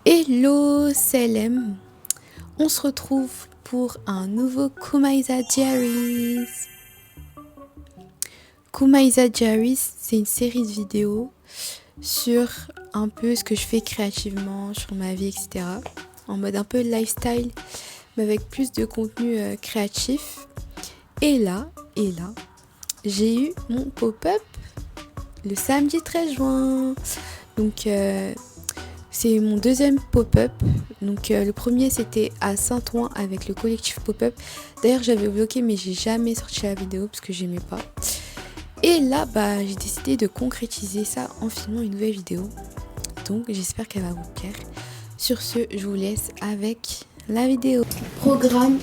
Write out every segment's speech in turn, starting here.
Hello Selem, on se retrouve pour un nouveau Kumaisa Diaries. Kumaisa Diaries, c'est une série de vidéos sur un peu ce que je fais créativement, sur ma vie, etc. En mode un peu lifestyle, mais avec plus de contenu créatif. Et là, j'ai eu mon pop-up le samedi 13 juin. Donc c'est mon deuxième pop-up. Donc le premier c'était à Saint-Ouen avec le collectif pop-up. D'ailleurs j'avais bloqué mais j'ai jamais sorti la vidéo parce que j'aimais pas. Et là j'ai décidé de concrétiser ça en filmant une nouvelle vidéo. Donc j'espère qu'elle va vous plaire. Sur ce, je vous laisse avec la vidéo. Programme,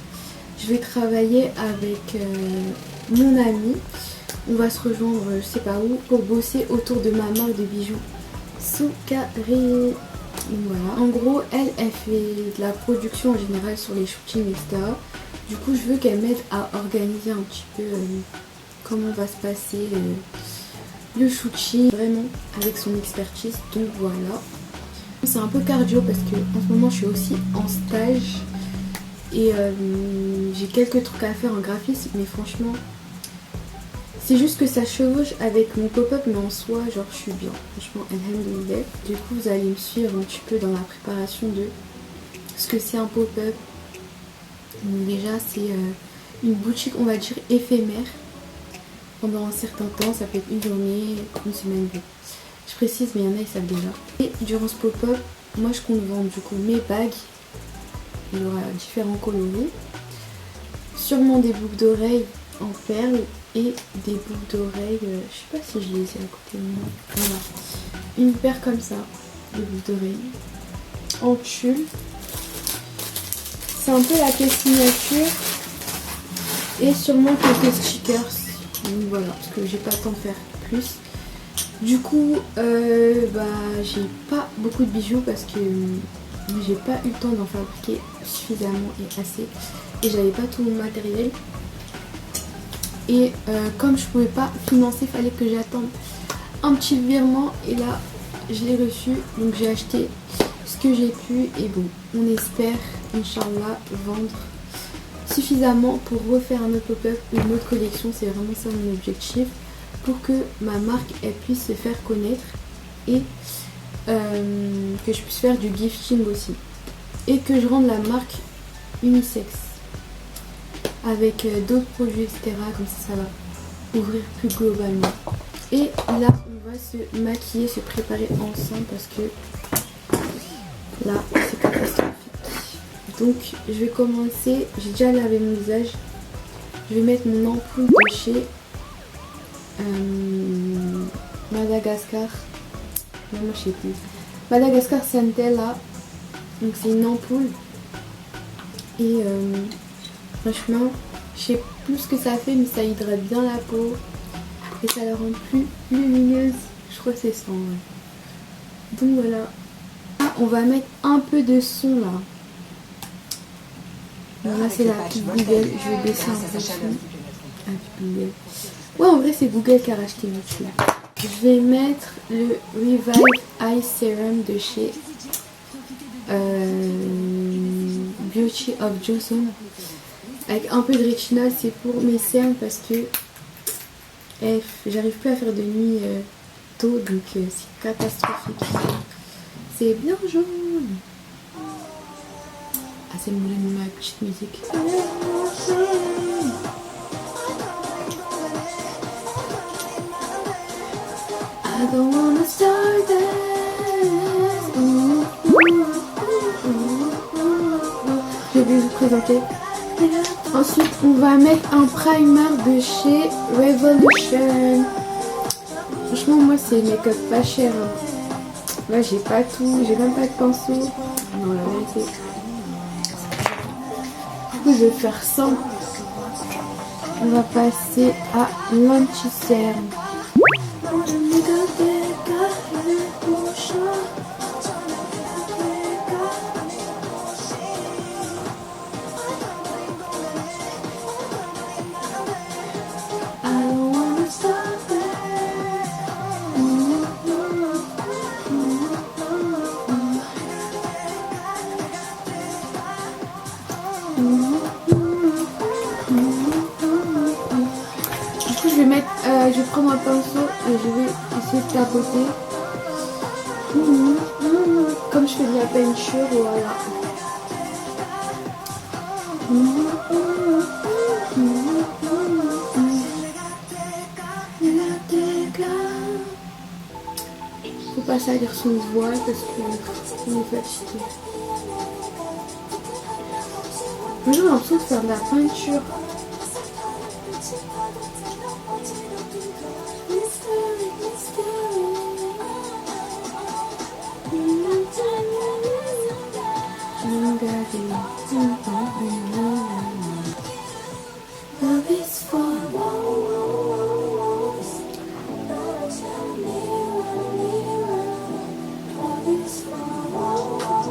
je vais travailler avec mon ami. On va se rejoindre je sais pas où pour bosser autour de ma marque de bijoux Soukari. Voilà. En gros, elle fait de la production en général sur les shootings, etc. Du coup, je veux qu'elle m'aide à organiser un petit peu comment va se passer le shooting, vraiment avec son expertise. Donc voilà. C'est un peu cardio parce que en ce moment, je suis aussi en stage et j'ai quelques trucs à faire en graphisme, mais franchement, c'est juste que ça chevauche avec mon pop-up, mais en soi, genre, je suis bien. Franchement, alhamdoulilah. Du coup, vous allez me suivre un petit peu dans la préparation de ce que c'est un pop-up. Donc déjà, c'est une boutique, on va dire, éphémère. Pendant un certain temps, ça peut être une journée, une semaine, deux. Je précise, mais il y en a, ils savent déjà. Et durant ce pop-up, moi, je compte vendre, du coup, mes bagues. Il y aura différents coloris. Sûrement des boucles d'oreilles en perles. Et des boucles d'oreilles, je sais pas si je les ai à côté de moi. Voilà, une paire comme ça, de boucles d'oreilles en tulle. C'est un peu la pièce signature. Et sûrement quelques stickers. Donc voilà, parce que j'ai pas le temps de faire plus. Du coup, j'ai pas beaucoup de bijoux parce que j'ai pas eu le temps d'en fabriquer suffisamment et assez. Et j'avais pas tout mon matériel. Et comme je pouvais pas financer, il fallait que j'attende un petit virement. Et là, je l'ai reçu. Donc j'ai acheté ce que j'ai pu. Et bon, on espère, Inch'Allah, vendre suffisamment pour refaire un autre pop-up, une autre collection. C'est vraiment ça mon objectif. Pour que ma marque, elle puisse se faire connaître. Et que je puisse faire du gifting aussi. Et que je rende la marque unisexe. Avec d'autres produits, etc. Comme ça va ouvrir plus globalement. Et là, on va se maquiller, se préparer ensemble parce que là, c'est catastrophique. Donc, je vais commencer. J'ai déjà lavé mon visage. Je vais mettre mon ampoule de chez Madagascar. Non, moi, je sais plus. Madagascar Centella. Donc, c'est une ampoule. Et franchement, je sais plus ce que ça fait, mais ça hydrate bien la peau et ça la rend plus lumineuse. Je crois que c'est ça. Ouais. Donc voilà. Ah, on va mettre un peu de son là. Bon, là c'est la petite Google. Je vais baisser un peu le son. Ah, Google. Ouais, en vrai c'est Google qui a racheté YouTube. Je vais mettre le Revive Eye Serum de chez Beauty of Johnson. Avec un peu de rétinol, c'est pour mes cernes parce que j'arrive plus à faire de nuit tôt, donc c'est catastrophique. C'est bien jaune. Ah, c'est ma petite musique. I don't wanna start this. Je vais vous présenter. Ensuite, on va mettre un primer de chez Revolution. Franchement, moi, c'est make-up pas cher. Là, j'ai pas tout. J'ai même pas de pinceau. Non, la vérité. Du coup, je vais faire ça. On va passer à l'anti-cerne. prendre un pinceau et je vais essayer de tapoter. Comme je fais de la peinture, voilà. Faut pas salir son voile parce qu'on est fatigué. Moi j'ai l'impression de faire de la peinture.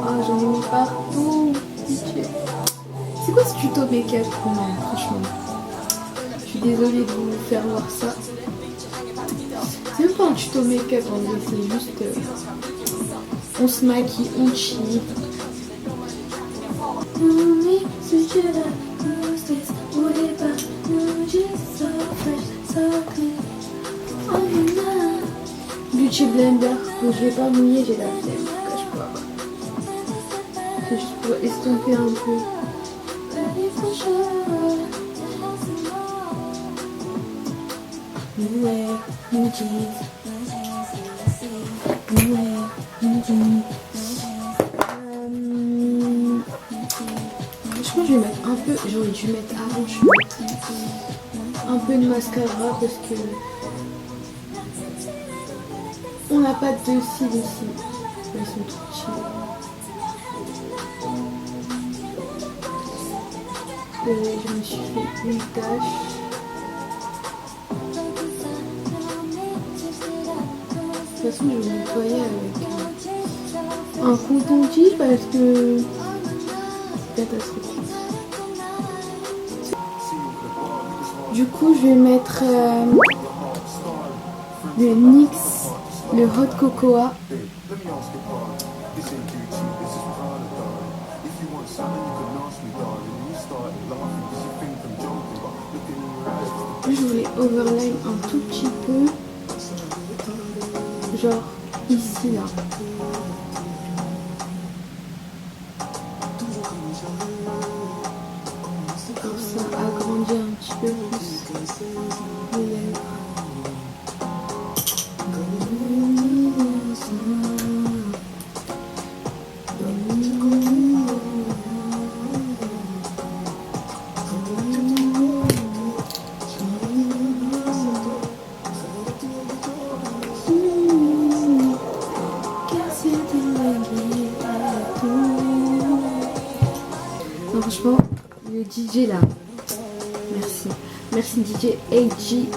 Ah, j'en ai mis partout. C'est quoi ce tuto make-up? Non, franchement. Je suis désolée de vous faire voir ça. C'est même pas un tuto make-up en vrai, c'est juste... on se maquille, on chill. Beauty Blender, donc je vais pas mouiller, j'ai la flemme, cache pas. C'est juste pour estomper un peu. Je pense que je vais mettre un peu, j'aurais dû mettre avant, je vais mettre un peu de mascara parce que on n'a pas de cils ici. Ils sont trop petits. Je me suis fait une tache. De toute façon, je vais nettoyer avec un coton-tige parce que c'est catastrophique. Du coup, je vais mettre le NYX, le Hot Cocoa. Je voulais overline un tout petit peu, genre ici là. Comme ça, agrandir un petit peu plus les lèvres. Non, franchement, le DJ là, merci. Merci DJ AG.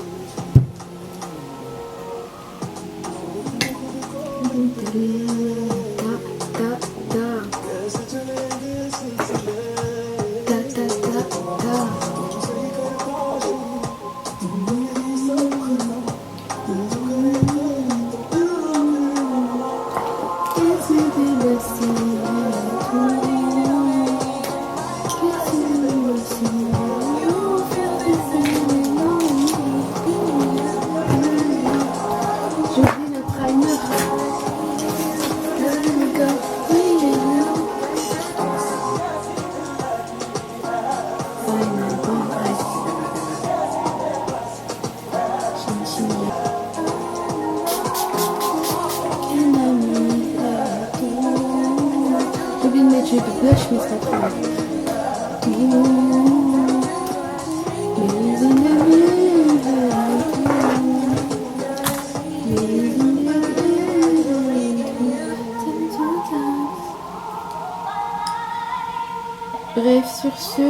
J'ai oublié de mettre le blush, mais c'est pas grave. Bref, sur ce,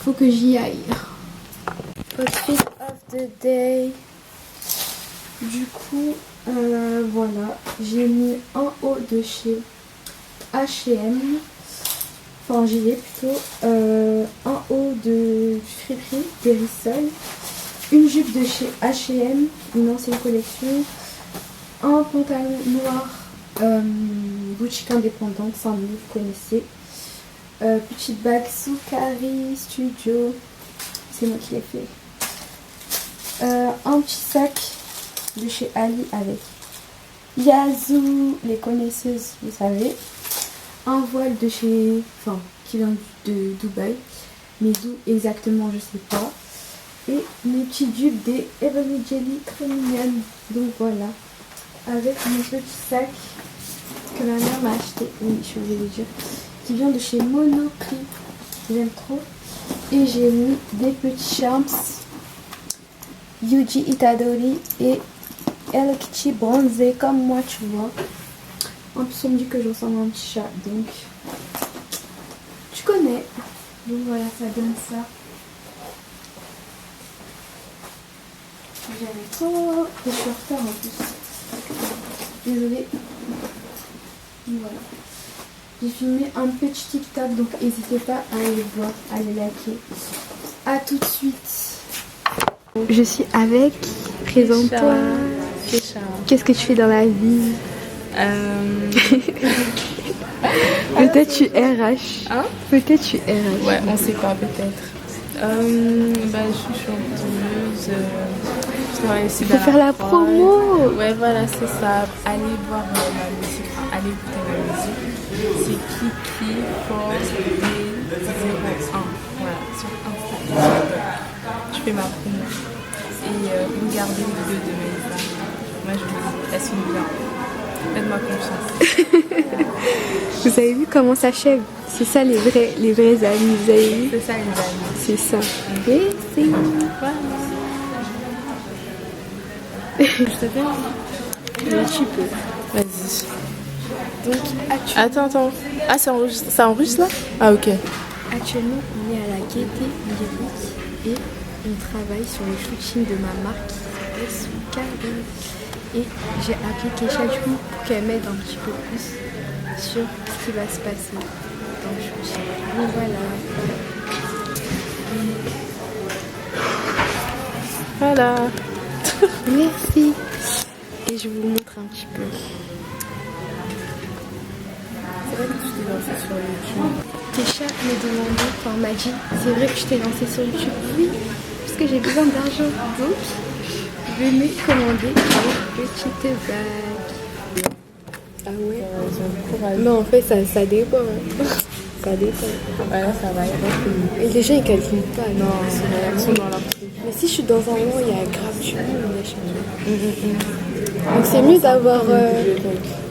faut que j'y aille. Outfit of the day. Du coup, voilà, j'ai mis un haut de chez H&M, enfin gilet plutôt, un haut de friperie d'Erisol, une jupe de chez H&M, une ancienne collection, un pantalon noir boutique indépendante, Saint-Louis, vous connaissez, petite bague Soukari Studio, c'est moi qui l'ai fait. un petit sac de chez Ali avec Yazoo, les connaisseuses, vous savez. Un voile de chez... Enfin, qui vient de Dubaï. Mais d'où exactement, je sais pas. Et mes petits dupes des Ebony Jelly, très mignonnes. Donc voilà. Avec mon petit sac que ma mère m'a acheté. Oui, je vais le dire. Qui vient de chez Monoprix. J'aime trop. Et j'ai mis des petits charms. Yuji Itadori et El Kichi bronzé comme moi, tu vois. En plus, on me dit que je ressemble à un petit chat. Donc, tu connais. Donc voilà, ça donne ça. J'aime trop. Et je suis en retard en plus. Désolée. Voilà. J'ai filmé un petit TikTok, donc n'hésitez pas à aller voir, à les liker. A tout de suite. Je suis avec. Présente-toi. Qu'est-ce que tu fais dans la vie? Peut-être tu RH. Hein? Peut-être tu RH. Ouais, on sait pas, peut-être. Je suis chanteuse. Je travaille aussi dans Faut faire la prod. promo. Ouais, voilà, c'est ça. Allez voir ma musique. Enfin, allez écouter ma musique. C'est Kiki Force B01. Voilà, sur Instagram. Je fais ma promo. Et regardez les vidéos de mes amis. Moi, je vous dis, elles sont bien. Faites-moi confiance. Vous avez vu comment ça s'achève? C'est ça les vrais amis, vous avez vu? C'est ça, les amis. C'est ça. Merci. Voilà. Je te fais Oui, tu peux. Vas-y. Donc, Attends. Ah, ça enregistre là? Ah, ok. actuellement, on est à la Gaieté Lyrique et on travaille sur le shooting de ma marque qui s'appelle Soukarin. Et j'ai appelé Keisha du coup pour qu'elle m'aide un petit peu plus sur ce qui va se passer dans le shooting. Donc voilà. Voilà. Merci. Et je vous montre un petit peu. C'est vrai que tu t'es lancée sur YouTube. Keisha me demandait, enfin m'a dit, c'est vrai que je t'ai lancée sur YouTube? Oui, parce que j'ai besoin d'argent. Donc, je vais me commander une petite bague. Ah ouais? Courage. Non, en fait, ça dépend. Hein. Ça dépend. Voilà, ça va. Et les gens, ils calculent pas. Non, Ils sont dans leur truc. mais si je suis dans un moment, il y a grave du monde, machin. Donc c'est mieux d'avoir...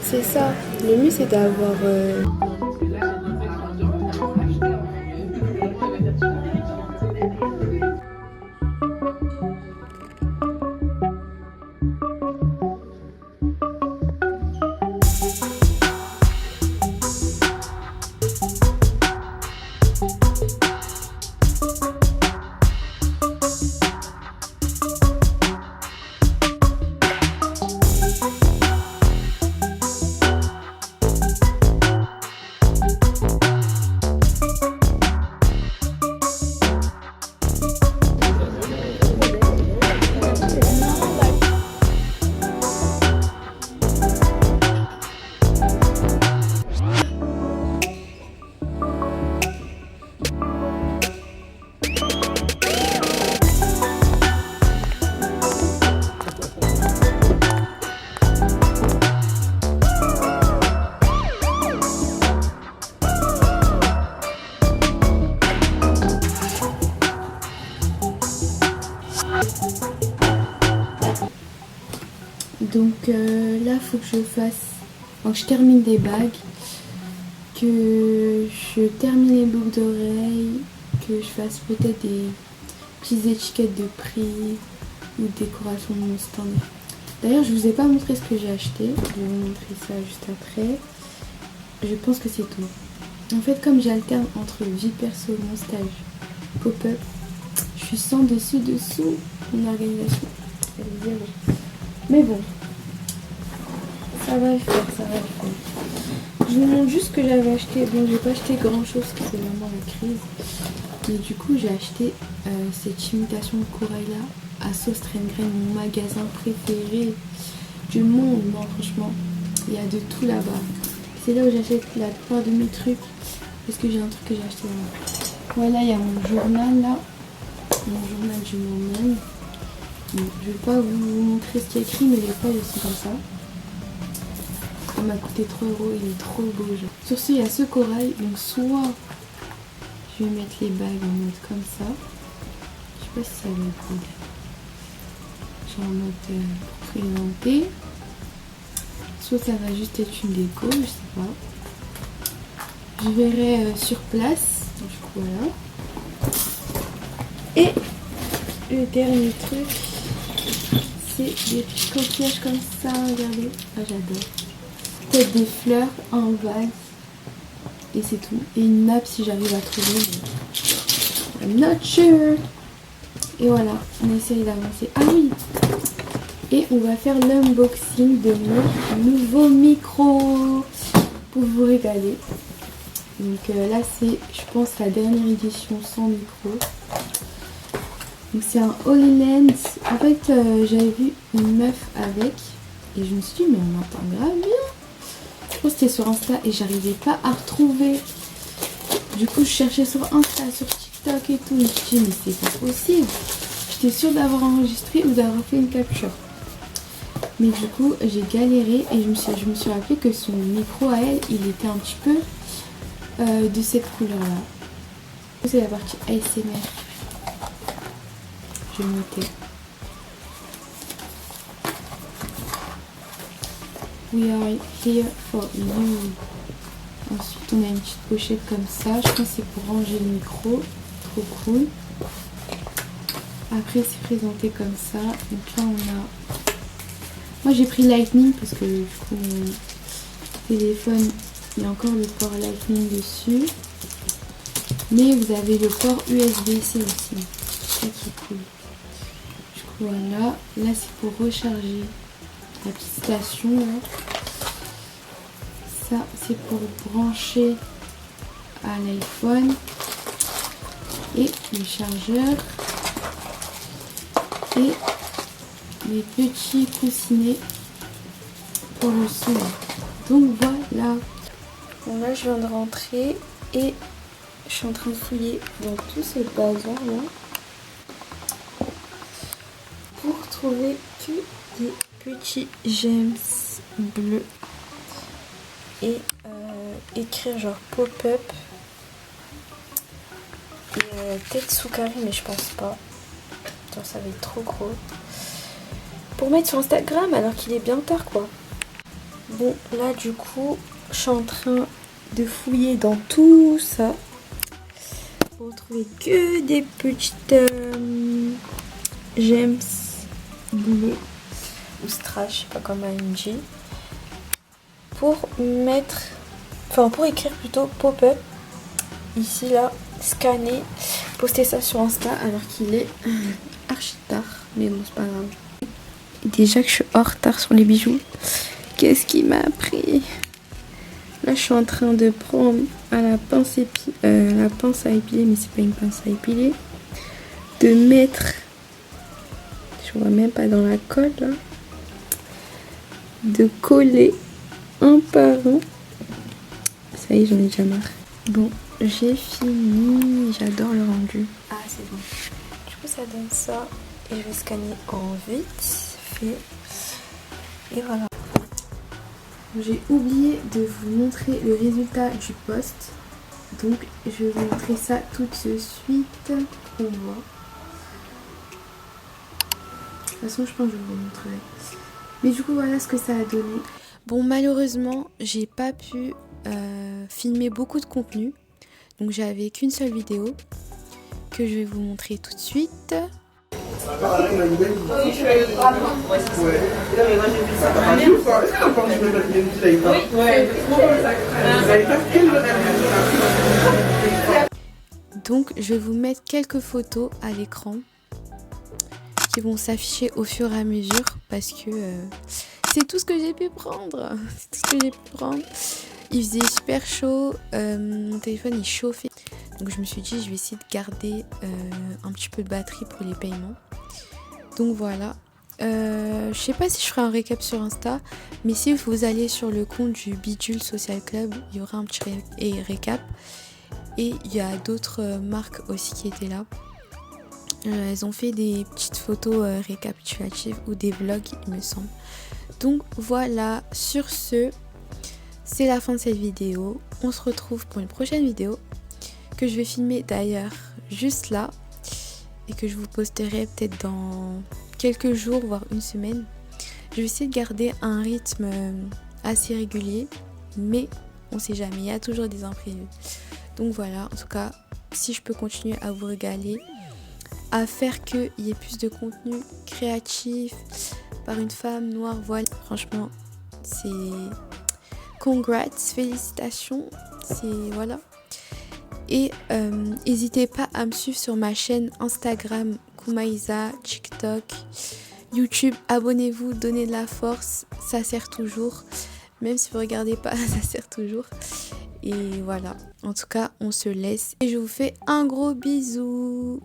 c'est ça. Le mieux, c'est d'avoir... Donc là, faut que je fasse... Donc je termine des bagues, que je termine les boucles d'oreilles, que je fasse peut-être des petites étiquettes de prix ou décoration de mon stand. D'ailleurs, je vous ai pas montré ce que j'ai acheté. Je vais vous montrer ça juste après. Je pense que c'est tout. En fait, comme j'alterne entre vie perso et mon stage pop-up, je suis sans dessus-dessous mon organisation. Elle est zéro. Mais bon, ça va le faire, ça va le faire. Je vous montre juste ce que j'avais acheté. Bon, j'ai pas acheté grand chose parce que c'est vraiment la crise. Mais du coup, j'ai acheté cette imitation de corail là à Sauce Train-Grain, mon magasin préféré du monde. Non, franchement, il y a de tout là-bas. C'est là où j'achète la plupart de mes trucs. Parce que j'ai un truc que j'ai acheté là. Voilà, il y a mon journal là. Mon journal du moment. Bon, je vais pas vous montrer ce qu'il y a écrit, mais les feuilles aussi comme ça. Ça m'a coûté 3 €, il est trop beau. Genre. Sur ce, il y a ce corail, donc soit je vais mettre les bagues en mode comme ça. Je sais pas si ça va être beau. Genre en mode présenté. Soit ça va juste être une déco, je sais pas. Je verrai sur place. Du coup voilà. Et le dernier truc, c'est des petits coquillages comme ça, regardez. Ah j'adore. Peut-être des fleurs en vase. Et c'est tout. Et une nappe si j'arrive à trouver. Mais I'm not sure. Et voilà, on essaye d'avancer. Ah oui. Et on va faire l'unboxing de mon nouveau micro pour vous régaler. Donc là c'est, je pense, la dernière édition sans micro. Donc c'est un HoloLens. En fait j'avais vu une meuf avec et je me suis dit mais on entend grave bien. Je pense que c'était sur Insta et j'arrivais pas à retrouver. Du coup je cherchais sur Insta, sur TikTok et tout. Et je me suis dit mais c'est pas possible. J'étais sûre d'avoir enregistré ou d'avoir fait une capture. Mais du coup j'ai galéré et je me suis rappelé que son micro à elle il était un petit peu de cette couleur là. C'est la partie ASMR. Je vais noter. We are here for you. Ensuite on a une petite pochette comme ça. Je pense que c'est pour ranger le micro. Trop cool. Après c'est présenté comme ça. Donc là on a... Moi j'ai pris Lightning parce que du coup mon téléphone il y a encore le port Lightning dessus. Mais vous avez le port USB-C aussi. C'est ça qui est cool. Du coup voilà. Là c'est pour recharger la petite station. Là. Ça c'est pour brancher à l'iPhone. Et le chargeur. Et les petits coussinets pour le son. Donc voilà. Bon là je viens de rentrer et je suis en train de fouiller dans tout ce bazar là pour trouver que des petits gems bleus et écrire genre pop-up et peut-être Soukari mais je pense pas. Attends, ça va être trop gros. Pour mettre sur Instagram alors qu'il est bien tard quoi. Bon là du coup je suis en train de fouiller dans tout ça pour trouver que des petites gems bleus ou strass, je sais pas comment on dit, pour mettre, enfin pour écrire plutôt pop-up ici là, scanner, poster ça sur Insta alors qu'il est archi tard, mais bon c'est pas grave. Déjà que je suis en retard sur les bijoux, qu'est-ce qui m'a pris? Là je suis en train de prendre à la pince à épiler, mais c'est pas une pince à épiler, de mettre, je vois même pas dans la colle là, de coller un par un. Ça y est, j'en ai déjà marre. Bon, j'ai fini, j'adore le rendu. Ah c'est bon. Du coup ça donne ça et je vais scanner en vite fait. Et voilà. J'ai oublié de vous montrer le résultat du post. Donc je vais vous montrer ça tout de suite. On voit. De toute façon je pense que je vous montrerai. Mais du coup voilà ce que ça a donné. Bon malheureusement j'ai pas pu filmer beaucoup de contenu. Donc j'avais qu'une seule vidéo que je vais vous montrer tout de suite. Donc je vais vous mettre quelques photos à l'écran qui vont s'afficher au fur et à mesure parce que c'est tout ce que j'ai pu prendre. C'est tout ce que j'ai pu prendre. Il faisait super chaud, mon téléphone il chauffait. Donc je me suis dit je vais essayer de garder un petit peu de batterie pour les paiements. Donc voilà. Je sais pas si je ferai un récap sur Insta, mais si vous allez sur le compte du Bidule Social Club, il y aura un petit récap. Et il y a d'autres marques aussi qui étaient là. Elles ont fait des petites photos récapitulatives ou des vlogs, il me semble. Donc voilà, sur ce, c'est la fin de cette vidéo. On se retrouve pour une prochaine vidéo que je vais filmer d'ailleurs juste là et que je vous posterai peut-être dans quelques jours, voire une semaine. Je vais essayer de garder un rythme assez régulier, mais on sait jamais, il y a toujours des imprévus. Donc voilà, en tout cas, si je peux continuer à vous régaler, à faire qu'il y ait plus de contenu créatif par une femme noire voile, franchement, c'est congrats, félicitations, c'est voilà. Et n'hésitez pas à me suivre sur ma chaîne Instagram Kumaisa, TikTok, YouTube. Abonnez-vous, donnez de la force, ça sert toujours. Même si vous regardez pas, ça sert toujours. Et voilà, en tout cas, on se laisse. Et je vous fais un gros bisou.